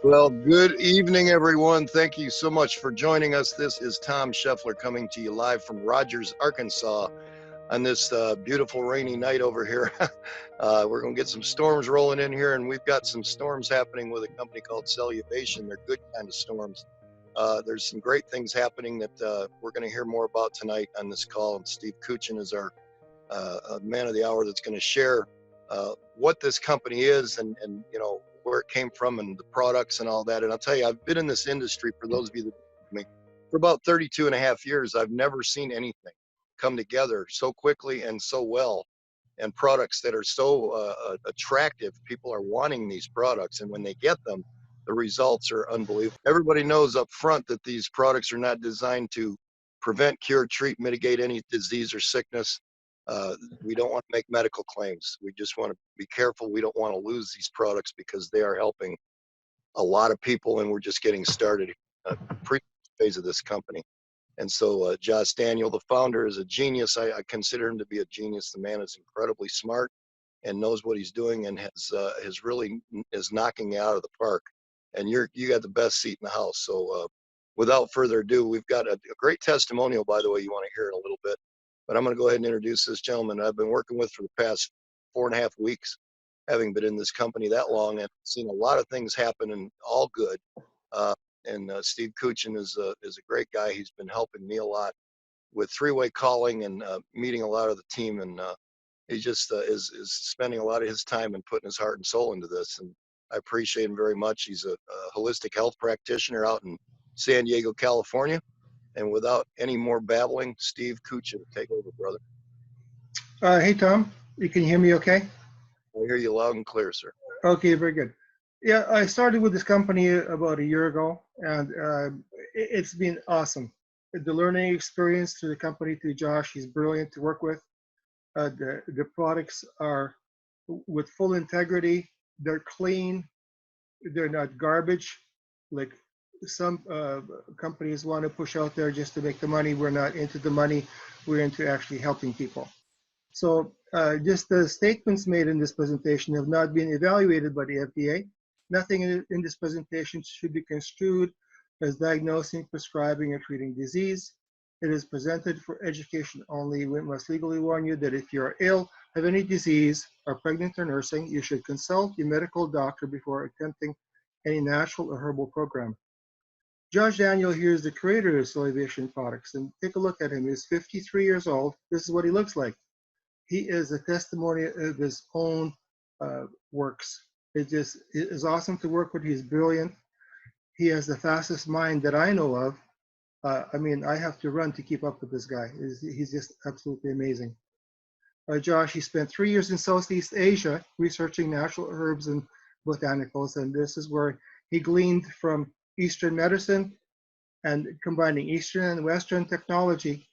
Well, good evening, everyone. Thank you so much for joining us. This is Tom Scheffler coming to you live from Rogers, Arkansas on this beautiful rainy night over here. We're going to get some storms rolling in here, and we've got some storms happening with a company called Celluvation. They're good kind of storms. There's some great things happening that we're going to hear more about tonight on this call, and Steve Kuchin is our man of the hour that's going to share what this company is and you know where it came from and the products and all that. And I'll tell you, I've been in this industry, for those of you that know me, for about 32 and a half years. I've never seen anything come together so quickly and so well, and products that are so attractive. People are wanting these products, and when they get them, the results are unbelievable. Everybody knows up front that these products are not designed to prevent, cure, treat, mitigate any disease or sickness. We don't want to make medical claims. We just want to be careful. We don't want to lose these products because they are helping a lot of people, and we're just getting started pre-phase of this company. And so Jos Daniel, the founder, is a genius. I consider him to be a genius. The man is incredibly smart and knows what he's doing, and has really is knocking it out of the park. And you got the best seat in the house. So without further ado, we've got a great testimonial, by the way. You want to hear it a little bit. But I'm going to go ahead and introduce this gentleman I've been working with for the past 4.5 weeks, having been in this company that long and seen a lot of things happen, and all good. And Steve Kuchin is a great guy. He's been helping me a lot with three-way calling and meeting a lot of the team. And he just is spending a lot of his time and putting his heart and soul into this. And I appreciate him very much. He's a holistic health practitioner out in San Diego, California. And without any more babbling, Steve Kuchin, take over, brother. Hey, Tom, you can hear me okay? I hear you loud and clear, sir. Okay, very good. Yeah, I started with this company about a year ago, and it's been awesome. The learning experience through the company, through Josh, he's brilliant to work with. The products are with full integrity. They're clean. They're not garbage like some companies want to push out there just to make the money. We're not into the money. We're into actually helping people. So just the statements made in this presentation have not been evaluated by the FDA. Nothing in this presentation should be construed as diagnosing, prescribing, or treating disease. It is presented for education only. We must legally warn you that if you are ill, have any disease, are pregnant or nursing, you should consult your medical doctor before attempting any natural or herbal program. Jos Daniel here is the creator of Celluvation products, and take a look at him. He's 53 years old. This is what he looks like. He is a testimony of his own works. It is awesome to work with. He's brilliant. He has the fastest mind that I know of. I mean, I have to run to keep up with this guy. He's just absolutely amazing. Josh, he spent 3 years in Southeast Asia researching natural herbs and botanicals, and this is where he gleaned from Eastern medicine and combining Eastern and Western technology.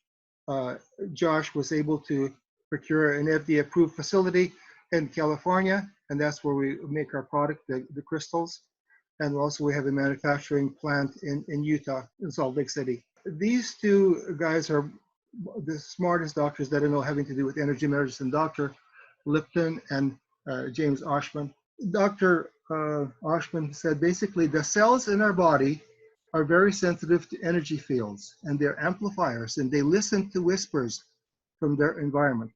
Josh was able to procure an FDA-approved facility in California, and that's where we make our product, the crystals. And also we have a manufacturing plant in Utah, in Salt Lake City. These two guys are the smartest doctors that I know having to do with energy medicine, Dr. Lipton and James Oshman. Dr. Oshman said basically the cells in our body are very sensitive to energy fields, and they're amplifiers, and they listen to whispers from their environment.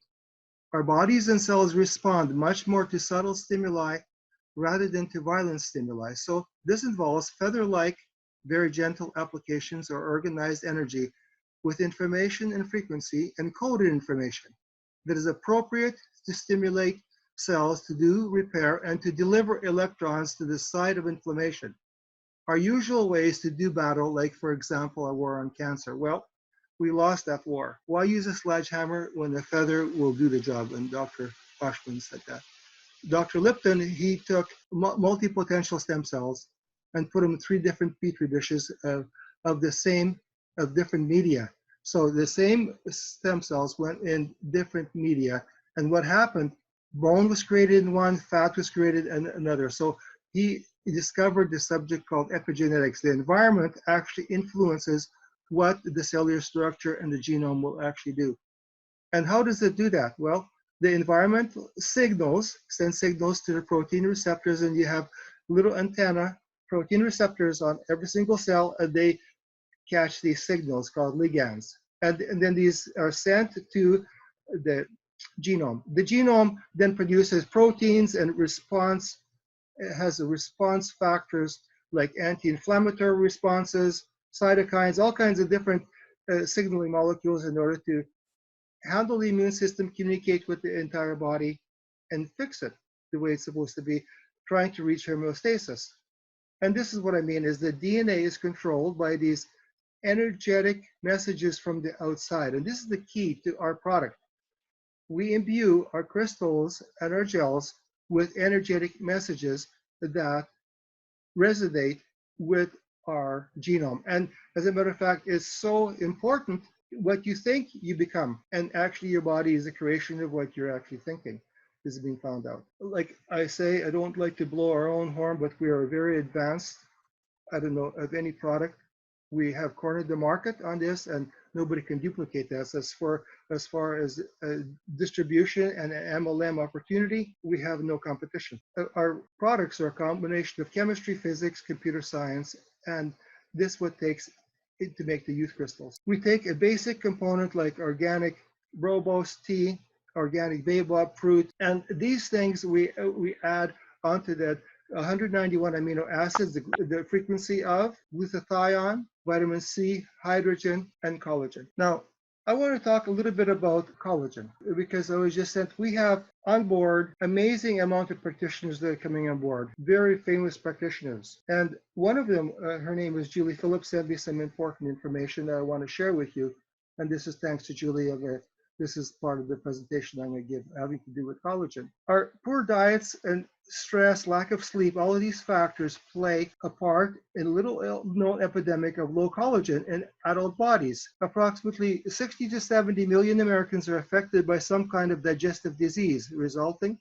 Our bodies and cells respond much more to subtle stimuli rather than to violent stimuli. So this involves feather-like, very gentle applications or organized energy with information and frequency and coded information that is appropriate to stimulate cells to do repair and to deliver electrons to the site of inflammation. Our usual ways to do battle, like for example, a war on cancer. Well, we lost that war. Why use a sledgehammer when a feather will do the job? And Dr. Oshman said that. Dr. Lipton, he took multipotential stem cells and put them in 3 different petri dishes of different media. So the same stem cells went in different media, and what happened? Bone was created in one, fat was created in another. So he discovered the subject called epigenetics. The environment actually influences what the cellular structure and the genome will actually do. And how does it do that? Well, the environment sends signals to the protein receptors, and you have little antenna protein receptors on every single cell, and they catch these signals called ligands. And then these are sent to the genome. The genome then produces proteins and response, it has a response factors like anti-inflammatory responses, cytokines, all kinds of different signaling molecules in order to handle the immune system, communicate with the entire body, and fix it the way it's supposed to be, trying to reach homeostasis. And this is what I mean is the DNA is controlled by these energetic messages from the outside. And this is the key to our product. We imbue our crystals and our gels with energetic messages that resonate with our genome. And as a matter of fact, it's so important what you think you become. And actually, your body is a creation of what you're actually thinking. This is being found out. Like I say, I don't like to blow our own horn, but we are very advanced. I don't know of any product. We have cornered the market on this, and nobody can duplicate this. As far as distribution and MLM opportunity, we have no competition. Our products are a combination of chemistry, physics, computer science, and this is what takes it to make the youth crystals. We take a basic component like organic rooibos tea, organic baobab fruit, and these things we add onto that 191 amino acids, the frequency of glutathione, vitamin C, hydrogen, and collagen. Now, I want to talk a little bit about collagen because I was just sent, we have on board amazing amount of practitioners that are coming on board, very famous practitioners. And one of them, her name is Julie Phillips, sent me some important information that I want to share with you. And this is thanks to Julie. This is part of the presentation I'm going to give having to do with collagen. Our poor diets and stress, lack of sleep, all of these factors play a part in a little known epidemic of low collagen in adult bodies. Approximately 60 to 70 million Americans are affected by some kind of digestive disease, resulting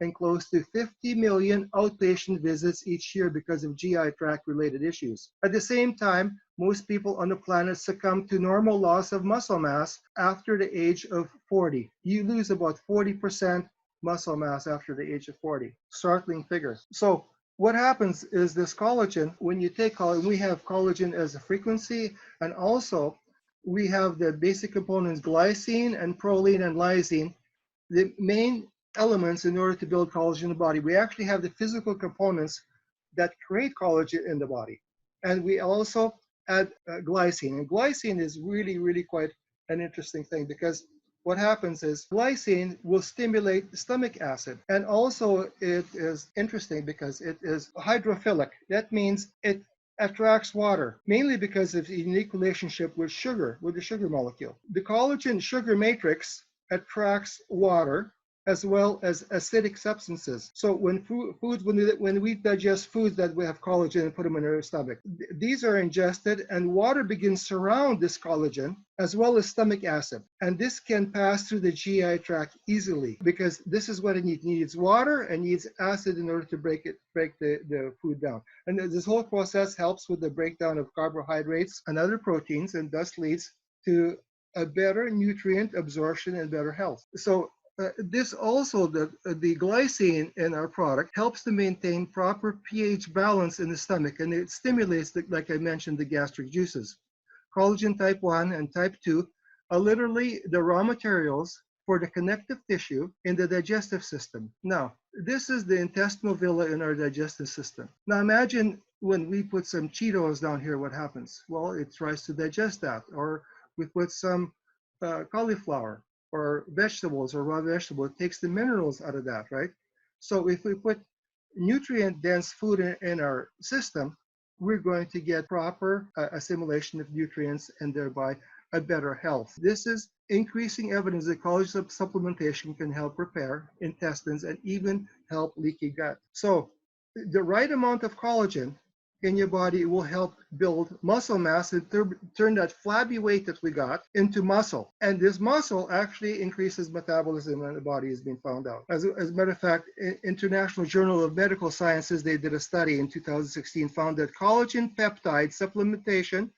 in close to 50 million outpatient visits each year because of GI tract related issues. At the same time, most people on the planet succumb to normal loss of muscle mass after the age of 40. You lose about 40% muscle mass after the age of 40. Startling figure. So what happens is this collagen, when you take collagen, we have collagen as a frequency, and also we have the basic components glycine and proline and lysine, the main elements in order to build collagen in the body. We actually have the physical components that create collagen in the body. And we also add glycine. And glycine is really, really quite an interesting thing because what happens is glycine will stimulate stomach acid. And also it is interesting because it is hydrophilic. That means it attracts water, mainly because of the unique relationship with sugar, with the sugar molecule. The collagen sugar matrix attracts water as well as acidic substances. So when when we digest foods that we have collagen and put them in our stomach, these are ingested and water begins to surround this collagen as well as stomach acid. And this can pass through the GI tract easily because this is what it needs. It needs water and needs acid in order to break the food down. And this whole process helps with the breakdown of carbohydrates and other proteins and thus leads to a better nutrient absorption and better health. So this also, the glycine in our product helps to maintain proper pH balance in the stomach, and it stimulates, like I mentioned, the gastric juices. Collagen type 1 and type 2 are literally the raw materials for the connective tissue in the digestive system. Now, this is the intestinal villi in our digestive system. Now imagine when we put some Cheetos down here, what happens? Well, it tries to digest that, or we put some cauliflower or vegetables or raw vegetable, it takes the minerals out of that, right? So if we put nutrient-dense food in our system, we're going to get proper assimilation of nutrients and thereby a better health. This is increasing evidence that collagen supplementation can help repair intestines and even help leaky gut. So the right amount of collagen in your body will help build muscle mass and turn that flabby weight that we got into muscle. And this muscle actually increases metabolism in the body, has been found out. As a matter of fact, International Journal of Medical Sciences, they did a study in 2016, found that collagen peptide supplementation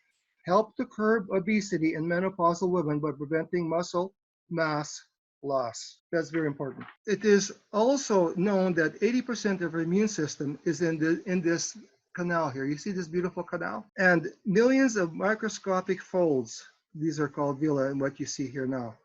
helped to curb obesity in menopausal women by preventing muscle mass loss. That's very important. It is also known that 80% of our immune system is in this canal here. You see this beautiful canal? And millions of microscopic folds. These are called villi, and what you see here now.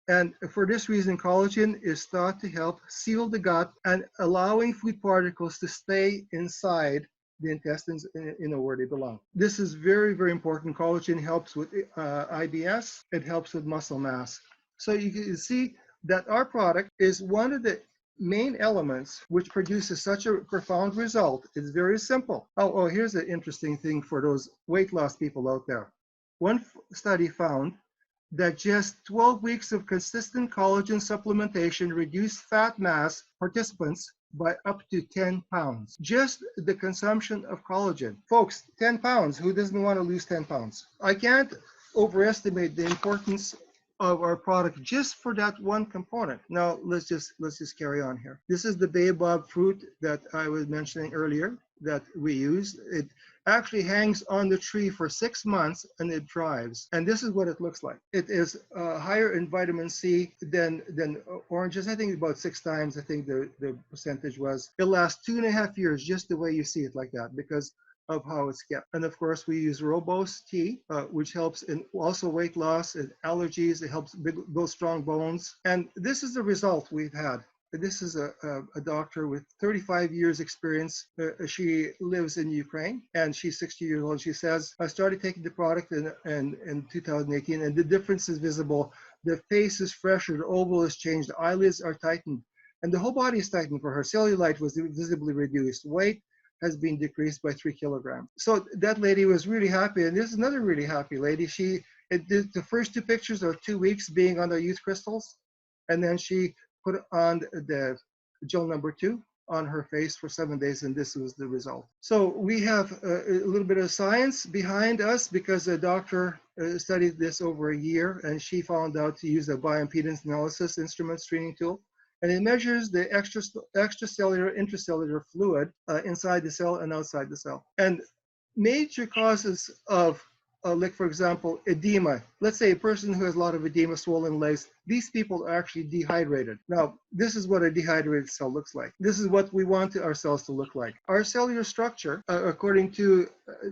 And for this reason, collagen is thought to help seal the gut and allowing food particles to stay inside the intestines, where they belong. This is very, very important. Collagen helps with IBS. It helps with muscle mass. So you can see that our product is one of the main elements which produces such a profound result. It's very simple. Here's an interesting thing for those weight loss people out there. One study found that just 12 weeks of consistent collagen supplementation reduced fat mass participants by up to 10 pounds. Just the consumption of collagen. Folks, 10 pounds. Who doesn't want to lose 10 pounds? I can't overestimate the importance of our product just for that one component. Now let's just carry on here. This is the baobab fruit that I was mentioning earlier that we use. It actually hangs on the tree for 6 months and it dries. And this is what it looks like. It is higher in vitamin C than oranges. I think about 6 times, I think the percentage was. It lasts 2.5 years just the way you see it like that because of how it's kept. And of course, we use rooibos tea, which helps in also weight loss and allergies. It helps build strong bones. And this is the result we've had. This is a doctor with 35 years experience. She lives in Ukraine and she's 60 years old. She says, I started taking the product in 2018 and the difference is visible. The face is fresher, the oval is changed, the eyelids are tightened, and the whole body is tightened for her. Cellulite was visibly reduced. Weight has been decreased by 3 kilograms. So that lady was really happy. And there's another really happy lady. The first 2 pictures are 2 weeks being on the youth crystals. And then she put on the gel number 2 on her face for 7 days, and this was the result. So we have a little bit of science behind us because a doctor studied this over a year, and she found out to use a bioimpedance analysis instrument screening tool. And it measures the extracellular, intracellular fluid inside the cell and outside the cell. And major causes of, like for example, edema. Let's say a person who has a lot of edema, swollen legs, these people are actually dehydrated. Now, this is what a dehydrated cell looks like. This is what we want our cells to look like. Our cellular structure, according to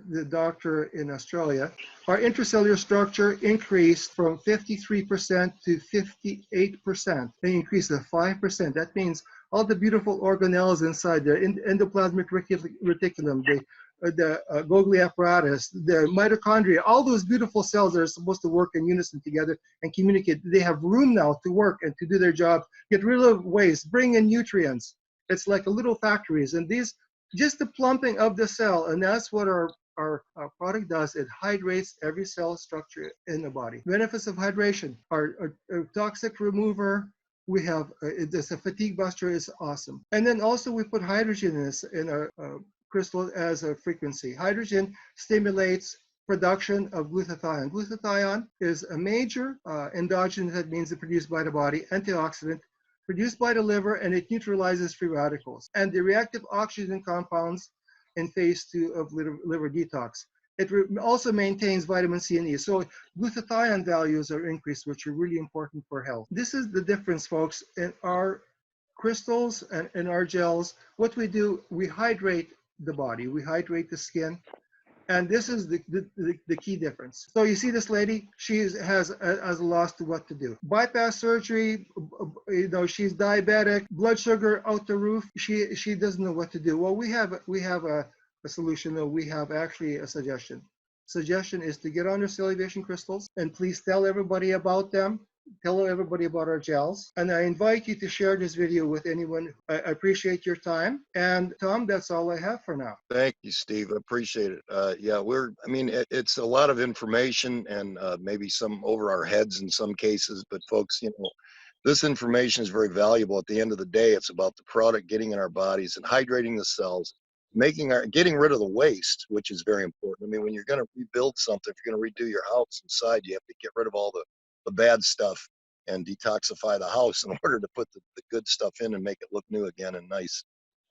the doctor in Australia, our intracellular structure increased from 53% to 58%. They increased to 5%. That means all the beautiful organelles inside there, endoplasmic reticulum, the Golgi apparatus, the mitochondria, all those beautiful cells that are supposed to work in unison together and communicate, they have room now to work and to do their job, get rid of waste, bring in nutrients. It's like a little factories. And these, just the plumping of the cell, and that's what our product does. It hydrates every cell structure in the body. Benefits of hydration are toxic remover. We have, it's a fatigue buster, is awesome. And then also we put hydrogen in this, in our crystal as a frequency. Hydrogen stimulates production of glutathione. Glutathione is a major endogenous, that means it's produced by the body, antioxidant, produced by the liver, and it neutralizes free radicals. And the reactive oxygen compounds in phase 2 of liver detox. It also maintains vitamin C and E. So glutathione values are increased, which are really important for health. This is the difference, folks, in our crystals and in our gels. What we do, we hydrate the body, we hydrate the skin, and this is the key difference. So you see this lady, she has a loss to what to do. Bypass surgery, she's diabetic, blood sugar out the roof, she doesn't know what to do. Well, we have a solution, though. We have actually a suggestion. Suggestion is to get on your Celluvation crystals and please tell everybody about them. Tell everybody about our gels. And I invite you to share this video with anyone. I appreciate your time. And Tom, that's all I have for now. Thank you, Steve. I appreciate it. Yeah, it's a lot of information and maybe some over our heads in some cases, but folks, this information is very valuable. At the end of the day, it's about the product getting in our bodies and hydrating the cells, getting rid of the waste, which is very important. I mean, when you're going to rebuild something, if you're going to redo your house inside, you have to get rid of all the bad stuff and detoxify the house in order to put the good stuff in and make it look new again and nice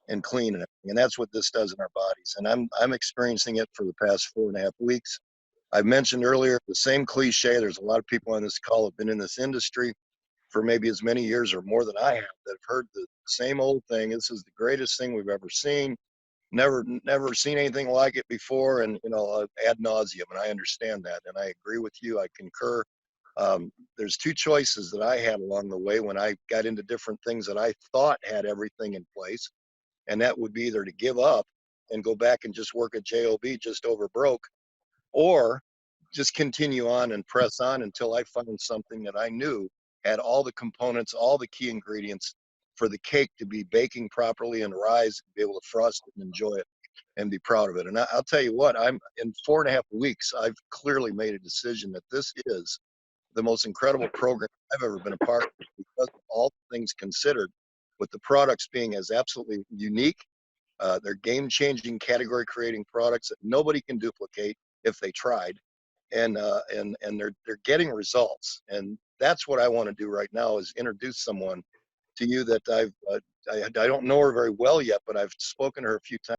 and clean and everything. And that's what this does in our bodies. And I'm experiencing it for the past 4.5 weeks. I mentioned earlier the same cliche. There's a lot of people on this call have been in this industry for maybe as many years or more than I have that have heard the same old thing. This is the greatest thing we've ever seen. never seen anything like it before, and ad nauseum. And I understand that, and I agree with you. I concur. There's two choices that I had along the way when I got into different things that I thought had everything in place, and that would be either to give up and go back and just work a job just over broke, or just continue on and press on until I found something that I knew had all the components, all the key ingredients for the cake to be baking properly and rise, be able to frost it and enjoy it and be proud of it. And I'll tell you what, I'm in 4.5 weeks, I've clearly made a decision that this is the most incredible program I've ever been a part of, because of all things considered, with the products being as absolutely unique. They're game-changing, category-creating products that nobody can duplicate if they tried, and they're getting results. And that's what I want to do right now, is introduce someone to you that I don't know her very well yet, but I've spoken to her a few times.